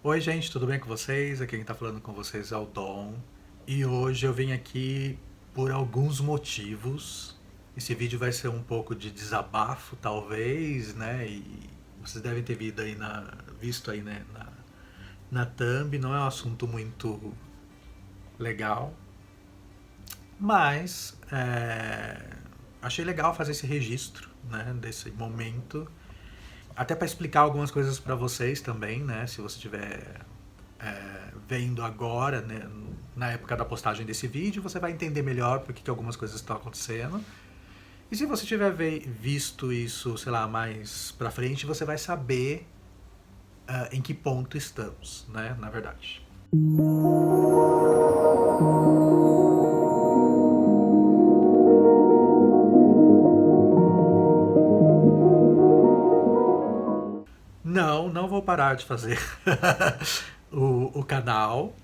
Oi, gente, tudo bem com vocês? Aqui quem tá falando com vocês é o Dom. E hoje eu vim aqui por alguns motivos. Esse vídeo vai ser um pouco de desabafo, talvez, né? E vocês devem ter visto aí, né, na thumb. Não é um assunto muito legal, mas achei legal fazer esse registro, né, desse momento. Até para explicar algumas coisas para vocês também, né? Se você estiver vendo agora, né, na época da postagem desse vídeo, você vai entender melhor por que algumas coisas estão acontecendo. E se você tiver visto isso, sei lá, mais pra frente, você vai saber em que ponto estamos, né, na verdade. Não, não vou parar de fazer o canal,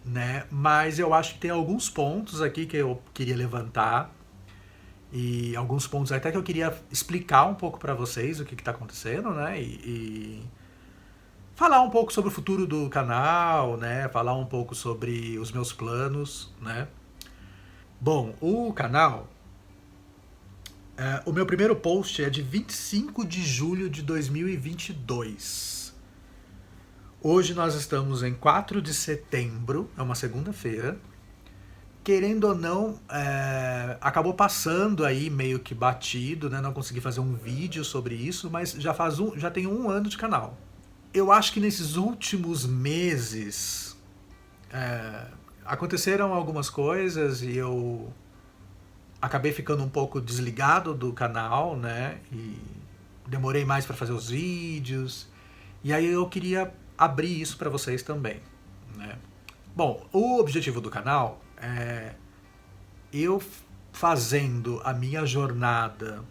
né? Mas eu acho que tem alguns pontos aqui que eu queria levantar e alguns pontos até que eu queria explicar um pouco para vocês o que está acontecendo, né? E falar um pouco sobre o futuro do canal, né? Falar um pouco sobre os meus planos, né? Bom, o canal, o meu primeiro post é de 25 de julho de 2022. Hoje nós estamos em 4 de setembro, é uma segunda-feira. Querendo ou não, acabou passando aí meio que batido, né? Não consegui fazer um vídeo sobre isso, mas já tem um ano de canal. Eu acho que nesses últimos meses aconteceram algumas coisas e eu acabei ficando um pouco desligado do canal, né? E demorei mais para fazer os vídeos. E aí eu queria abrir isso para vocês também, né? Bom, o objetivo do canal é eu fazendo a minha jornada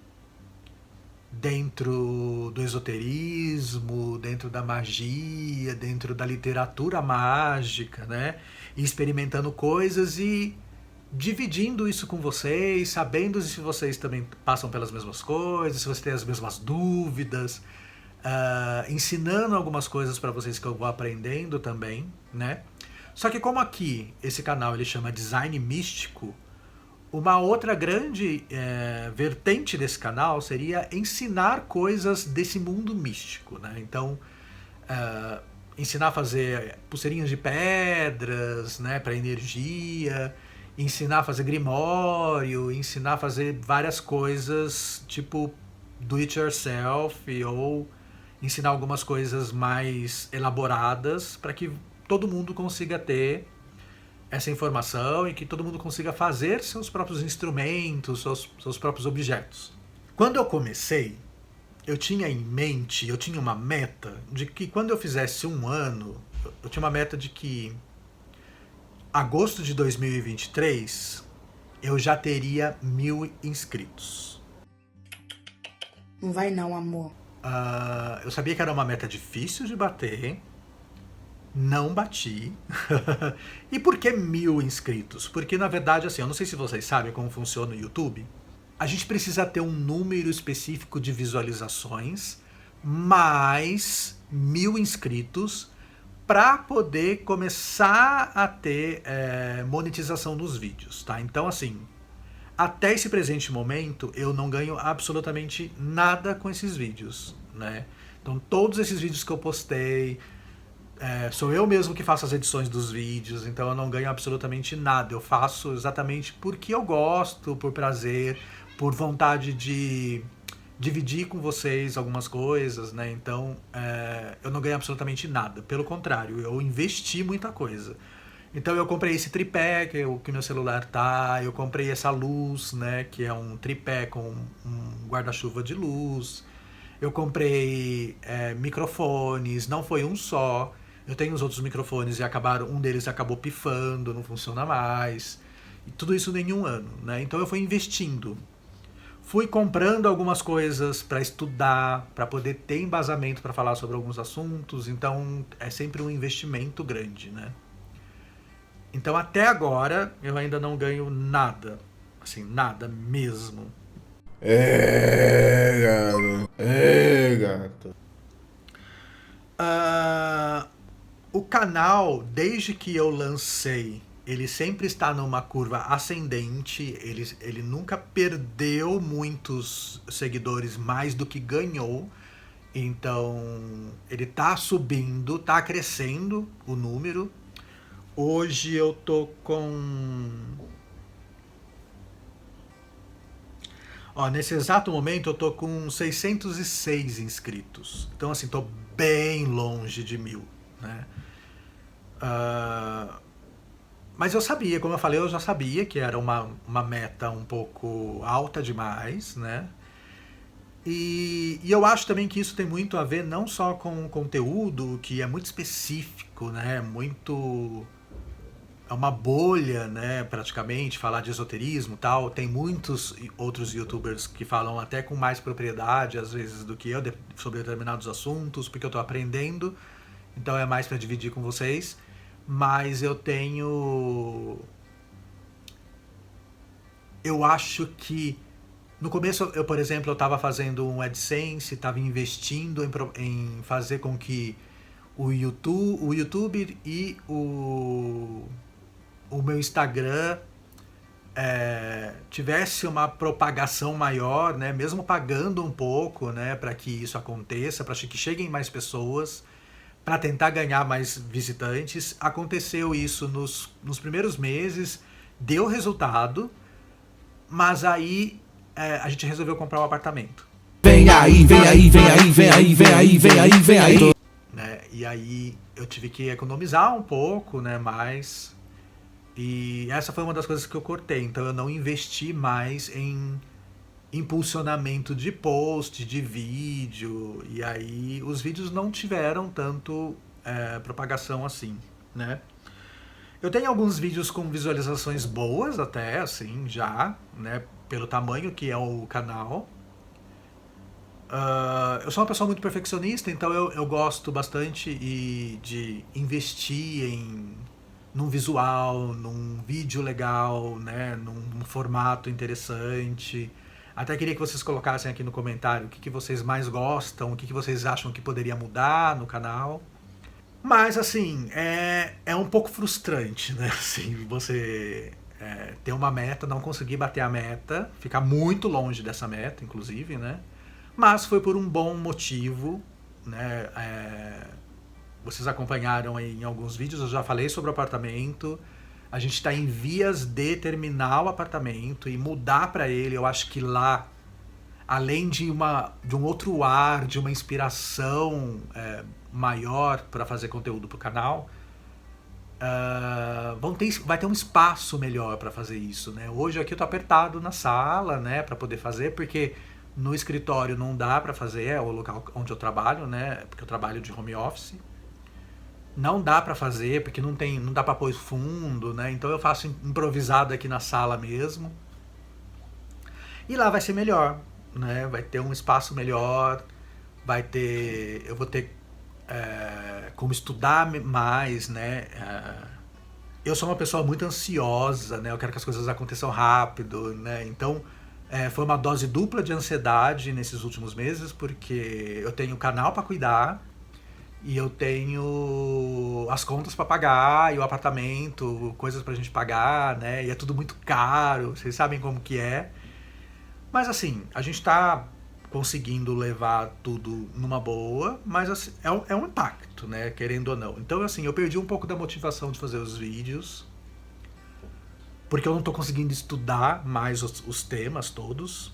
dentro do esoterismo, dentro da magia, dentro da literatura mágica, né? E experimentando coisas e dividindo isso com vocês, sabendo se vocês também passam pelas mesmas coisas, se vocês têm as mesmas dúvidas, ensinando algumas coisas para vocês que eu vou aprendendo também, né? Só que como aqui esse canal ele chama Design Místico, uma outra grande vertente desse canal seria ensinar coisas desse mundo místico, né? Então, ensinar a fazer pulseirinhas de pedras, né, para energia, ensinar a fazer grimório, ensinar a fazer várias coisas tipo do it yourself ou ensinar algumas coisas mais elaboradas para que todo mundo consiga ter essa informação e que todo mundo consiga fazer seus próprios instrumentos, seus próprios objetos. Quando eu comecei, eu tinha em mente, eu tinha uma meta de que quando eu fizesse um ano, eu tinha uma meta de que agosto de 2023 eu já teria 1.000 inscritos. Não vai não, amor. Eu sabia que era uma meta difícil de bater, não bati. E por que 1.000 inscritos? Porque na verdade, assim, eu não sei se vocês sabem como funciona o YouTube. A gente precisa ter um número específico de visualizações, mais 1.000 inscritos, para poder começar a ter monetização nos vídeos, tá? Então, assim, até esse presente momento, eu não ganho absolutamente nada com esses vídeos, né? Então, todos esses vídeos que eu postei, sou eu mesmo que faço as edições dos vídeos, então eu não ganho absolutamente nada. Eu faço exatamente porque eu gosto, por prazer, por vontade de dividir com vocês algumas coisas, né? Então eu não ganho absolutamente nada. Pelo contrário, eu investi muita coisa. Então eu comprei esse tripé que meu celular tá, eu comprei essa luz, né? Que é um tripé com um guarda-chuva de luz. Eu comprei microfones, não foi um só. Eu tenho os outros microfones e um deles acabou pifando, não funciona mais. E tudo isso em um ano, né? Então eu fui investindo. Fui comprando algumas coisas para estudar, para poder ter embasamento para falar sobre alguns assuntos. Então é sempre um investimento grande, né? Então até agora eu ainda não ganho nada, assim, nada mesmo. É, gato. É, gato. Ah, O canal, desde que eu lancei, ele sempre está numa curva ascendente, ele nunca perdeu muitos seguidores mais do que ganhou. Então, ele tá subindo, tá crescendo o número. Hoje eu tô com... Ó, nesse exato momento eu tô com 606 inscritos. Então, assim, tô bem longe de 1000, né? Mas eu sabia, como eu falei, eu já sabia que era uma meta um pouco alta demais, né? E eu acho também que isso tem muito a ver não só com o conteúdo, que é muito específico, né? Muito... É uma bolha, né? Praticamente, falar de esoterismo e tal. Tem muitos outros youtubers que falam até com mais propriedade, às vezes, do que eu, sobre determinados assuntos, porque eu tô aprendendo. Então é mais para dividir com vocês. Mas eu tenho... Eu acho que... No começo, eu, por exemplo, eu estava fazendo um AdSense, estava investindo em fazer com que o YouTube e o meu Instagram tivesse uma propagação maior, né? Mesmo pagando um pouco, né? Para que isso aconteça, para que cheguem mais pessoas, para tentar ganhar mais visitantes. Aconteceu isso nos primeiros meses, deu resultado, mas aí a gente resolveu comprar um apartamento. Vem aí, vem aí, vem aí, vem aí, vem aí, vem aí, vem aí. Né? E aí eu tive que economizar um pouco, né? Mais. E essa foi uma das coisas que eu cortei. Então eu não investi mais em impulsionamento de post, de vídeo. E aí os vídeos não tiveram tanto propagação assim, né? Eu tenho alguns vídeos com visualizações boas até, assim, já, né? Pelo tamanho que é o canal. Eu sou uma pessoa muito perfeccionista, então eu gosto bastante de investir num visual, num vídeo legal, né? Num formato interessante. Até queria que vocês colocassem aqui no comentário o que vocês mais gostam, o que vocês acham que poderia mudar no canal. Mas, assim, é um pouco frustrante, né? Assim, você ter uma meta, não conseguir bater a meta, ficar muito longe dessa meta, inclusive, né? Mas foi por um bom motivo, né? Vocês acompanharam aí em alguns vídeos, eu já falei sobre o apartamento. A gente está em vias de terminar o apartamento e mudar para ele. Eu acho que lá, além de um outro ar, de uma inspiração maior para fazer conteúdo para o canal, vai ter um espaço melhor para fazer isso, né? Hoje aqui eu tô apertado na sala, né, para poder fazer, porque no escritório não dá para fazer, é o local onde eu trabalho, né? Porque eu trabalho de home office. Não dá para fazer porque não dá para pôr fundo, né? Então eu faço improvisado aqui na sala mesmo. E lá vai ser melhor, né? Vai ter um espaço melhor, eu vou ter como estudar mais, né? Eu sou uma pessoa muito ansiosa, né? Eu quero que as coisas aconteçam rápido, né? Então foi uma dose dupla de ansiedade nesses últimos meses, porque eu tenho o canal para cuidar e eu tenho as contas para pagar e o apartamento, coisas pra gente pagar, né? E é tudo muito caro, vocês sabem como que é. Mas assim, a gente tá conseguindo levar tudo numa boa, mas assim, é um impacto, né? Querendo ou não. Então, assim, eu perdi um pouco da motivação de fazer os vídeos, porque eu não tô conseguindo estudar mais os temas todos.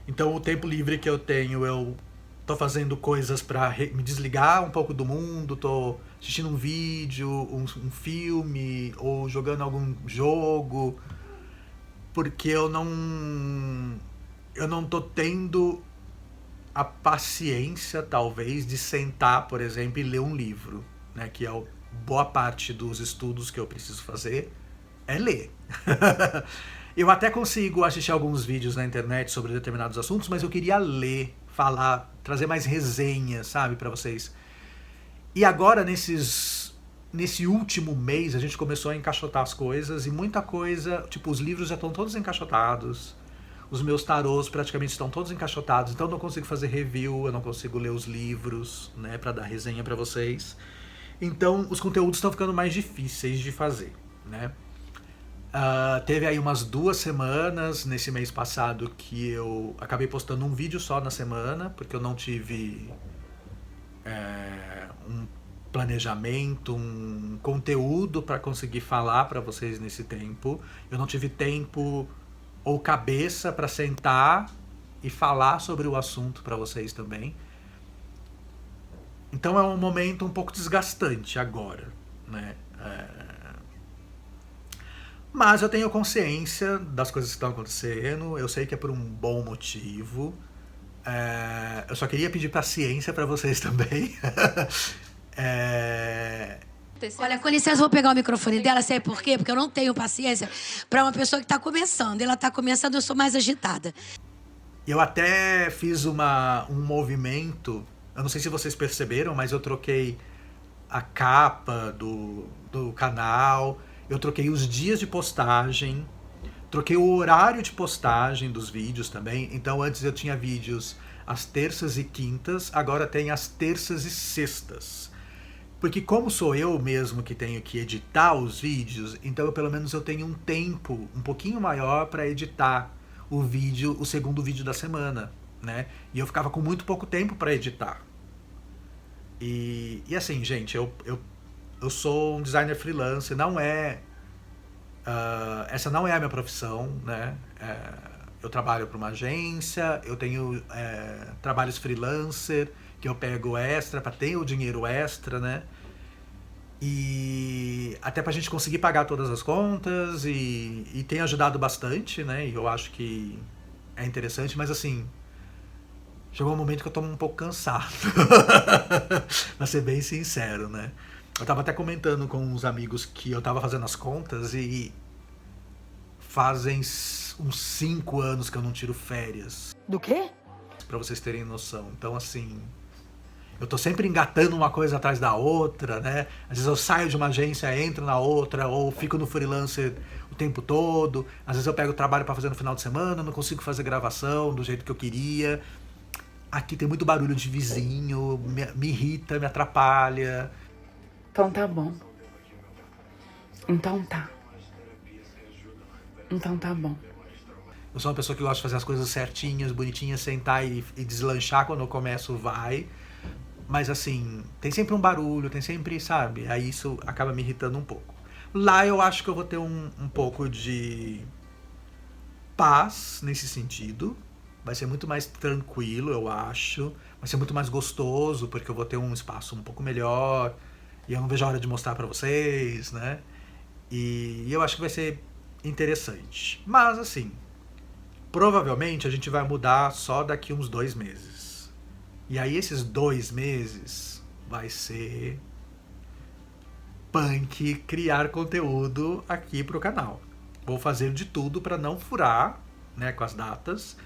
Então, o tempo livre que eu tenho, eu tô fazendo coisas pra me desligar um pouco do mundo, tô assistindo um vídeo, um filme, ou jogando algum jogo, porque eu não tô tendo a paciência, talvez, de sentar, por exemplo, e ler um livro, né? Que é boa parte dos estudos que eu preciso fazer, é ler. Eu até consigo assistir alguns vídeos na internet sobre determinados assuntos, mas eu queria ler, falar, trazer mais resenhas, sabe, pra vocês. E agora, nesse último mês, a gente começou a encaixotar as coisas, e muita coisa, tipo, os livros já estão todos encaixotados, os meus tarôs praticamente estão todos encaixotados, então eu não consigo fazer review, eu não consigo ler os livros, né, pra dar resenha pra vocês. Então, os conteúdos estão ficando mais difíceis de fazer, né? Teve aí umas 2 semanas nesse mês passado que eu acabei postando um vídeo só na semana, porque eu não tive um planejamento, um conteúdo para conseguir falar para vocês nesse tempo. Eu não tive tempo ou cabeça para sentar e falar sobre o assunto para vocês também. Então é um momento um pouco desgastante agora, né? Mas eu tenho consciência das coisas que estão acontecendo, eu sei que é por um bom motivo. Eu só queria pedir paciência para vocês também. Olha, com licença, eu vou pegar o microfone dela, sabe por quê? Porque eu não tenho paciência para uma pessoa que está começando. Ela está começando, eu sou mais agitada. Eu até fiz um movimento, eu não sei se vocês perceberam, mas eu troquei a capa do canal, eu troquei os dias de postagem, troquei o horário de postagem dos vídeos também. Então antes eu tinha vídeos às terças e quintas, agora tem às terças e sextas. Porque como sou eu mesmo que tenho que editar os vídeos, então pelo menos eu tenho um tempo um pouquinho maior para editar o segundo vídeo da semana, né? E eu ficava com muito pouco tempo para editar. E assim, gente, eu sou um designer freelance, essa não é a minha profissão, né? Eu trabalho para uma agência, eu tenho trabalhos freelancer, que eu pego extra para ter o dinheiro extra, né? E até pra gente conseguir pagar todas as contas e tem ajudado bastante, né? E eu acho que é interessante, mas assim, chegou um momento que eu tô um pouco cansado. Pra ser bem sincero, né? Eu tava até comentando com uns amigos que eu tava fazendo as contas e fazem uns 5 anos que eu não tiro férias. Do quê? Pra vocês terem noção. Então, assim, eu tô sempre engatando uma coisa atrás da outra, né? Às vezes eu saio de uma agência, entro na outra, ou fico no freelancer o tempo todo. Às vezes eu pego trabalho pra fazer no final de semana, não consigo fazer gravação do jeito que eu queria. Aqui tem muito barulho de vizinho, me irrita, me atrapalha. Então tá bom. Então tá bom. Eu sou uma pessoa que gosta de fazer as coisas certinhas, bonitinhas, sentar e deslanchar quando eu começo, vai. Mas assim, tem sempre um barulho, tem sempre, sabe? Aí isso acaba me irritando um pouco. Lá eu acho que eu vou ter um pouco de paz nesse sentido. Vai ser muito mais tranquilo, eu acho. Vai ser muito mais gostoso, porque eu vou ter um espaço um pouco melhor. E eu não vejo a hora de mostrar pra vocês, né? E eu acho que vai ser interessante. Mas assim, provavelmente a gente vai mudar só daqui uns 2 meses. E aí esses 2 meses vai ser punk criar conteúdo aqui pro canal. Vou fazer de tudo para não furar, né, com as datas.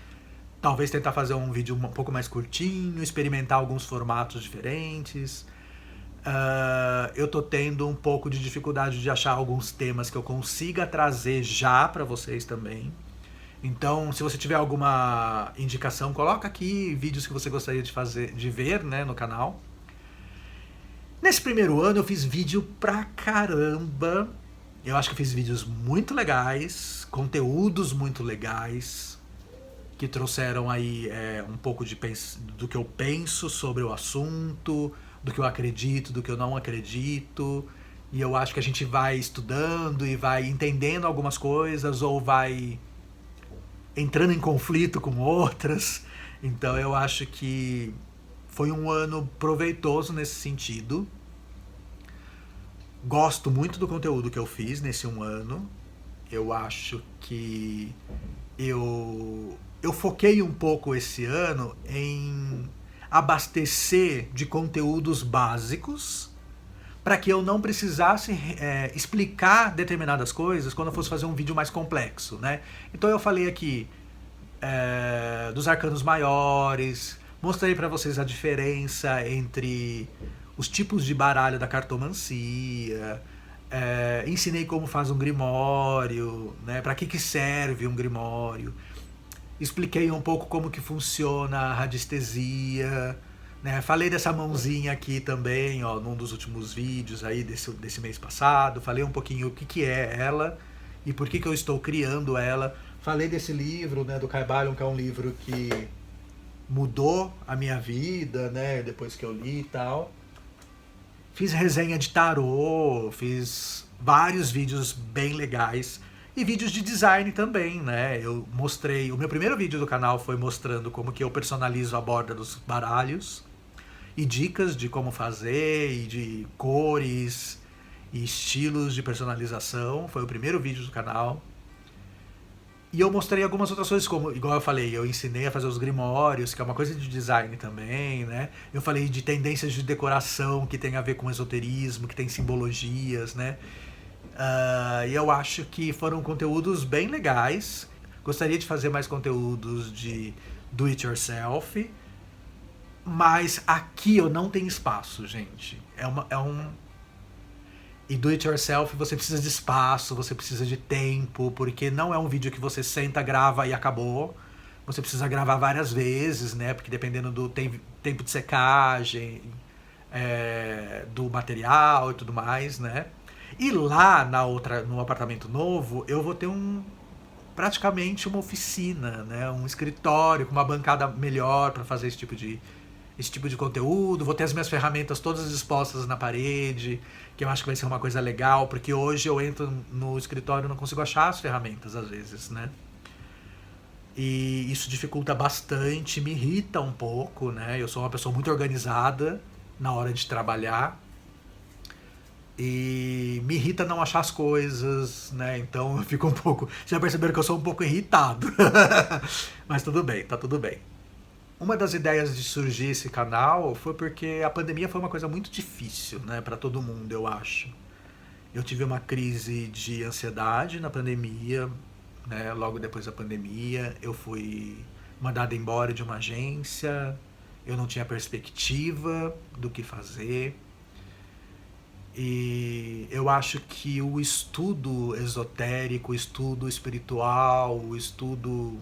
Talvez tentar fazer um vídeo um pouco mais curtinho, experimentar alguns formatos diferentes. Eu tô tendo um pouco de dificuldade de achar alguns temas que eu consiga trazer já para vocês também. Então, se você tiver alguma indicação, coloca aqui vídeos que você gostaria de ver, né, no canal. Nesse primeiro ano eu fiz vídeo pra caramba. Eu acho que eu fiz vídeos muito legais, conteúdos muito legais, que trouxeram aí um pouco do que eu penso sobre o assunto, do que eu acredito, do que eu não acredito. E eu acho que a gente vai estudando e vai entendendo algumas coisas ou vai entrando em conflito com outras. Então eu acho que foi um ano proveitoso nesse sentido. Gosto muito do conteúdo que eu fiz nesse 1 ano. Eu acho que eu foquei um pouco esse ano em abastecer de conteúdos básicos para que eu não precisasse explicar determinadas coisas quando eu fosse fazer um vídeo mais complexo, né? Então eu falei aqui dos arcanos maiores, mostrei para vocês a diferença entre os tipos de baralho da cartomancia, ensinei como faz um grimório, né? Para que serve um grimório. Expliquei um pouco como que funciona a radiestesia, né? Falei dessa mãozinha aqui também, ó, num dos últimos vídeos aí desse mês passado. Falei um pouquinho o que é ela e por que eu estou criando ela. Falei desse livro, né, do Caibalion, que é um livro que mudou a minha vida, né, depois que eu li e tal. Fiz resenha de tarô, fiz vários vídeos bem legais e vídeos de design também, né? Eu mostrei, o meu primeiro vídeo do canal foi mostrando como que eu personalizo a borda dos baralhos e dicas de como fazer e de cores e estilos de personalização. Foi o primeiro vídeo do canal. E eu mostrei algumas outras coisas, como, igual eu falei, eu ensinei a fazer os grimórios, que é uma coisa de design também, né? Eu falei de tendências de decoração que tem a ver com esoterismo, que tem simbologias, né? E eu acho que foram conteúdos bem legais. Gostaria de fazer mais conteúdos de do it yourself, mas aqui eu não tenho espaço, gente. E do it yourself você precisa de espaço, você precisa de tempo, porque não é um vídeo que você senta, grava e acabou. Você precisa gravar várias vezes, né? Porque dependendo do tempo de secagem, do material e tudo mais, né? E lá no apartamento novo, eu vou ter praticamente uma oficina, né? Um escritório com uma bancada melhor para fazer esse tipo de conteúdo. Vou ter as minhas ferramentas todas expostas na parede, que eu acho que vai ser uma coisa legal, porque hoje eu entro no escritório e não consigo achar as ferramentas às vezes, né? E isso dificulta bastante, me irrita um pouco, né? Eu sou uma pessoa muito organizada na hora de trabalhar e me irrita não achar as coisas, né? Então eu fico um pouco... Vocês já perceberam que eu sou um pouco irritado. Mas tudo bem, tá tudo bem. Uma das ideias de surgir esse canal foi porque a pandemia foi uma coisa muito difícil, né, para todo mundo, eu acho. Eu tive uma crise de ansiedade na pandemia, né, logo depois da pandemia. Eu fui mandado embora de uma agência, eu não tinha perspectiva do que fazer. E eu acho que o estudo esotérico, o estudo espiritual, o estudo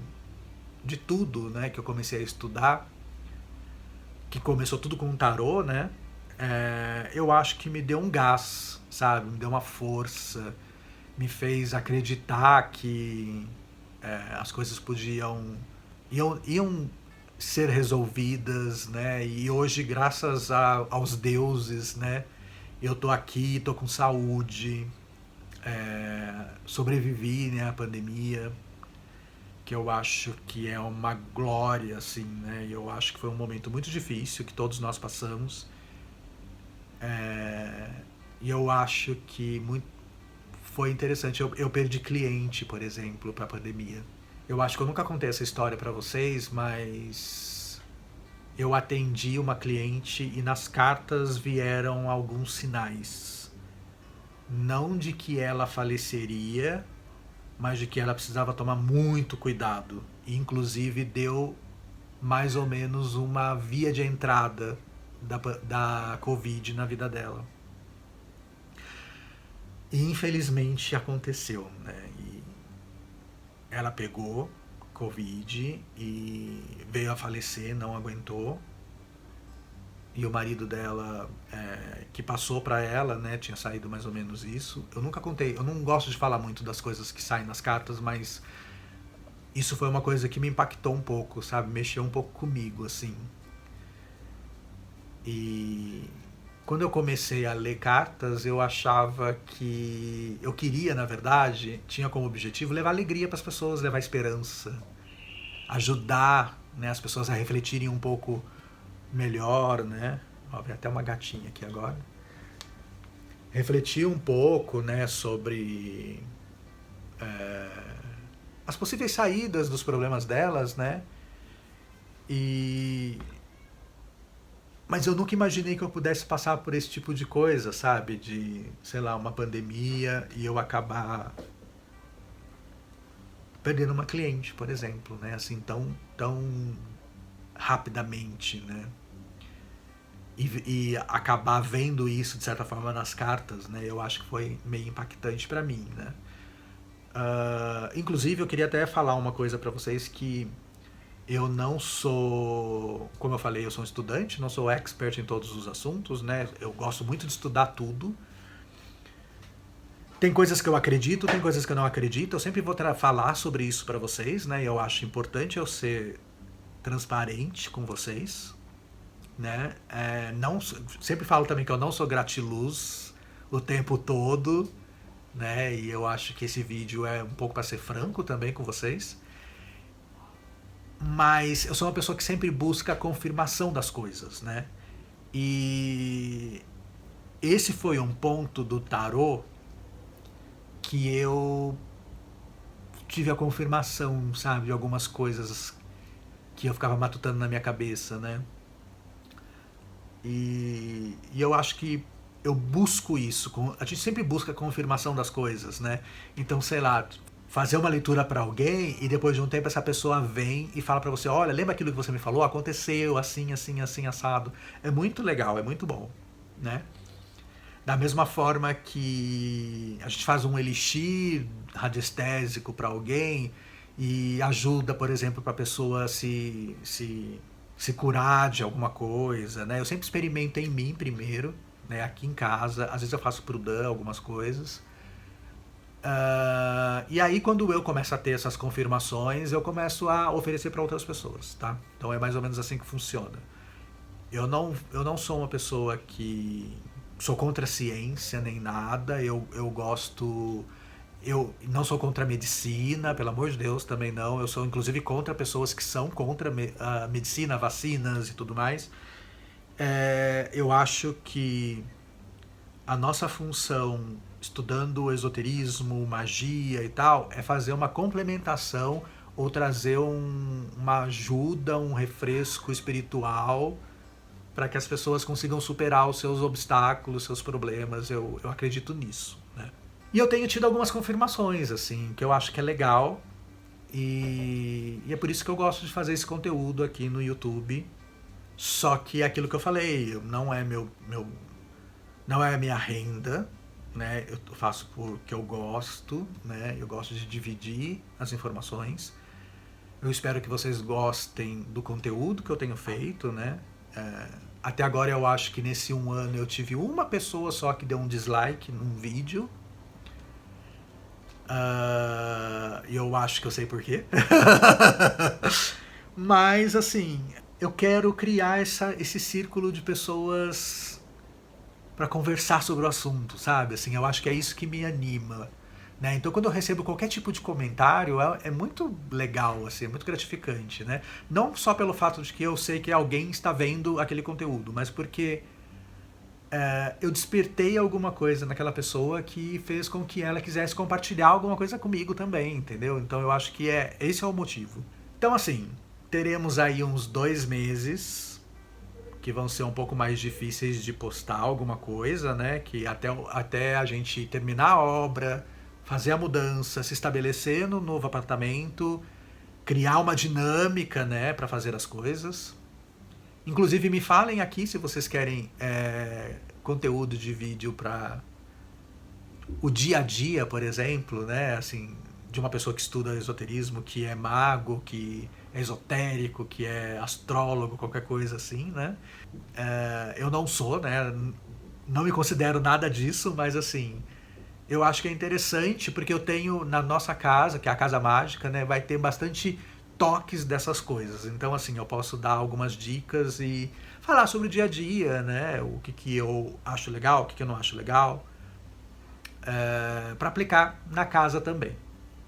de tudo, né, que eu comecei a estudar, que começou tudo com um tarô, né, eu acho que me deu um gás, sabe, me deu uma força, me fez acreditar que as coisas iam ser resolvidas, né, e hoje, graças aos deuses, né, eu tô aqui, tô com saúde, sobrevivi, né, à pandemia, que eu acho que é uma glória, assim, né? Eu acho que foi um momento muito difícil que todos nós passamos. E eu acho que foi interessante. Eu perdi cliente, por exemplo, para a pandemia. Eu acho que eu nunca contei essa história para vocês, mas eu atendi uma cliente e nas cartas vieram alguns sinais. Não de que ela faleceria, mas de que ela precisava tomar muito cuidado. E, inclusive, deu mais ou menos uma via de entrada da Covid na vida dela. E, infelizmente, aconteceu, né? E ela pegou Covid e veio a falecer, não aguentou. E o marido dela, que passou para ela, né, tinha saído mais ou menos isso. Eu nunca contei, eu não gosto de falar muito das coisas que saem nas cartas, mas isso foi uma coisa que me impactou um pouco, sabe? Mexeu um pouco comigo, assim. E quando eu comecei a ler cartas, eu achava que... Eu queria, na verdade, tinha como objetivo levar alegria para as pessoas, levar esperança. Ajudar, né, as pessoas a refletirem um pouco melhor, né? Ó, vi até uma gatinha aqui agora. Refletir um pouco, né, sobre as possíveis saídas dos problemas delas, né? Mas eu nunca imaginei que eu pudesse passar por esse tipo de coisa, sabe? De, sei lá, uma pandemia e eu acabar perdendo uma cliente, por exemplo, né? Assim, tão rapidamente, né? E acabar vendo isso, de certa forma, nas cartas, né? Eu acho que foi meio impactante para mim, né? Inclusive, eu queria até falar uma coisa para vocês que Eu não sou, como eu falei, eu sou um estudante, não sou expert em todos os assuntos, né? Eu gosto muito de estudar tudo. Tem coisas que eu acredito, tem coisas que eu não acredito. Eu sempre vou falar sobre isso para vocês, né? Eu acho importante eu ser transparente com vocês, né? Não, sempre falo também que eu não sou gratiluz o tempo todo, né? E eu acho que esse vídeo é um pouco para ser franco também com vocês. Mas eu sou uma pessoa que sempre busca a confirmação das coisas, né? E esse foi um ponto do tarô que eu tive a confirmação, sabe, de algumas coisas que eu ficava matutando na minha cabeça, né? E eu acho que eu busco isso. A gente sempre busca a confirmação das coisas, né? Então, sei lá, fazer uma leitura para alguém e depois de um tempo essa pessoa vem e fala para você, olha, lembra aquilo que você me falou? Aconteceu assim, assim, assim, assado. É muito legal, é muito bom, né? Da mesma forma que a gente faz um elixir radiestésico para alguém e ajuda, por exemplo, para a pessoa se curar de alguma coisa, né? Eu sempre experimento em mim primeiro, né? Aqui em casa. Às vezes eu faço pro Dan algumas coisas. E aí quando eu começo a ter essas confirmações, eu começo a oferecer para outras pessoas, tá? Então é mais ou menos assim que funciona. Eu não sou uma pessoa que sou contra a ciência nem nada. Eu gosto... Eu não sou contra a medicina, pelo amor de Deus, também não. Eu sou inclusive contra pessoas que são contra a medicina, vacinas e tudo mais. Eu acho que a nossa função, estudando o esoterismo, magia e tal, é fazer uma complementação ou trazer uma ajuda, um refresco espiritual para que as pessoas consigam superar os seus obstáculos, seus problemas. Eu acredito nisso, né? E eu tenho tido algumas confirmações, assim, que eu acho que é legal. E é por isso que eu gosto de fazer esse conteúdo aqui no YouTube. Só que é aquilo que eu falei, não é não é a minha renda, né? Eu faço porque eu gosto, né? Eu gosto de dividir as informações. Eu espero que vocês gostem do conteúdo que eu tenho feito, né? Até agora eu acho que nesse 1 ano eu tive uma pessoa só que deu um dislike num vídeo. E eu acho que eu sei porquê. Mas assim, eu quero criar esse círculo de pessoas para conversar sobre o assunto, sabe? Assim, eu acho que é isso que me anima, né? Então quando eu recebo qualquer tipo de comentário, é muito legal, assim, é muito gratificante, né? Não só pelo fato de que eu sei que alguém está vendo aquele conteúdo, mas porque eu despertei alguma coisa naquela pessoa que fez com que ela quisesse compartilhar alguma coisa comigo também, entendeu? Então eu acho que esse é o motivo. Então assim, teremos aí uns 2 meses que vão ser um pouco mais difíceis de postar alguma coisa, né? Que até a gente terminar a obra, fazer a mudança, se estabelecer no novo apartamento, criar uma dinâmica, né, para fazer as coisas. Inclusive me falem aqui se vocês querem conteúdo de vídeo para o dia a dia, por exemplo, né, assim, de uma pessoa que estuda esoterismo, que é mago, que é esotérico, que é astrólogo, qualquer coisa assim, né? Eu não sou, né? Não me considero nada disso, mas assim, eu acho que é interessante porque eu tenho na nossa casa, que é a Casa Mágica, né, vai ter bastante toques dessas coisas. Então assim, eu posso dar algumas dicas e falar sobre o dia a dia, né, o que eu acho legal, o que eu não acho legal, para aplicar na casa também.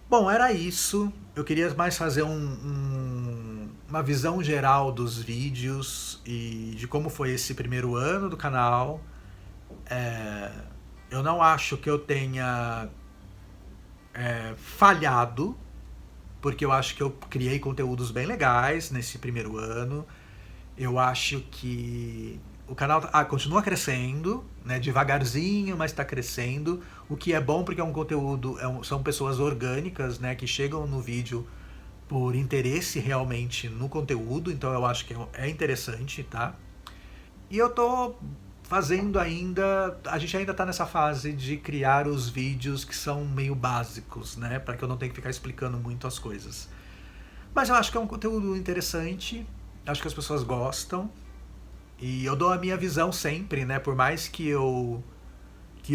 Bom, era isso. Eu queria mais fazer uma visão geral dos vídeos e de como foi esse primeiro ano do canal. Eu não acho que eu tenha falhado, porque eu acho que eu criei conteúdos bem legais nesse primeiro ano. Eu acho que o canal continua crescendo, né, devagarzinho, mas está crescendo, o que é bom porque é um conteúdo, são pessoas orgânicas, né, que chegam no vídeo por interesse realmente no conteúdo, então eu acho que é interessante, tá? E eu tô fazendo ainda, a gente ainda tá nessa fase de criar os vídeos que são meio básicos, né, para que eu não tenha que ficar explicando muito as coisas. Mas eu acho que é um conteúdo interessante, acho que as pessoas gostam, e eu dou a minha visão sempre, né? Por mais que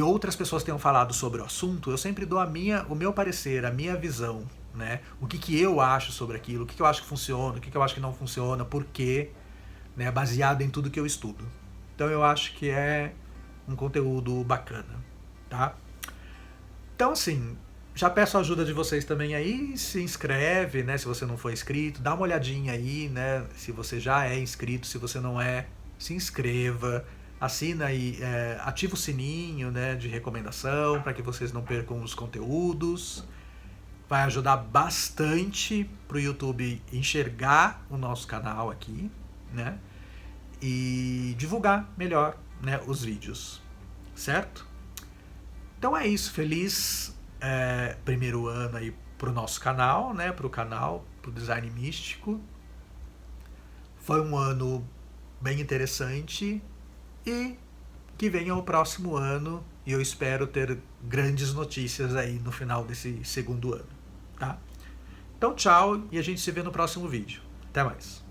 outras pessoas tenham falado sobre o assunto, eu sempre dou o meu parecer, a minha visão, né? O que eu acho sobre aquilo, o que eu acho que funciona, o que eu acho que não funciona, por quê, né? Baseado em tudo que eu estudo. Então eu acho que é um conteúdo bacana, tá? Então assim, já peço a ajuda de vocês também aí, se inscreve, né? Se você não for inscrito, dá uma olhadinha aí, né? Se você já é inscrito, se você não é, se inscreva, assina aí, ativa o sininho, né, de recomendação para que vocês não percam os conteúdos. Vai ajudar bastante pro YouTube enxergar o nosso canal aqui, né? E divulgar melhor, né, os vídeos, certo? Então é isso, feliz primeiro ano aí pro nosso canal, né, pro Design Místico. Foi um ano bem interessante e que venha o próximo ano e eu espero ter grandes notícias aí no final desse segundo ano, tá? Então tchau e a gente se vê no próximo vídeo. Até mais.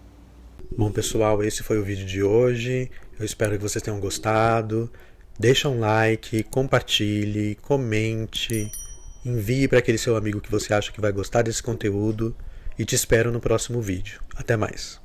Bom pessoal, esse foi o vídeo de hoje. Eu espero que vocês tenham gostado. Deixa um like, compartilhe, comente, envie para aquele seu amigo que você acha que vai gostar desse conteúdo e te espero no próximo vídeo. Até mais.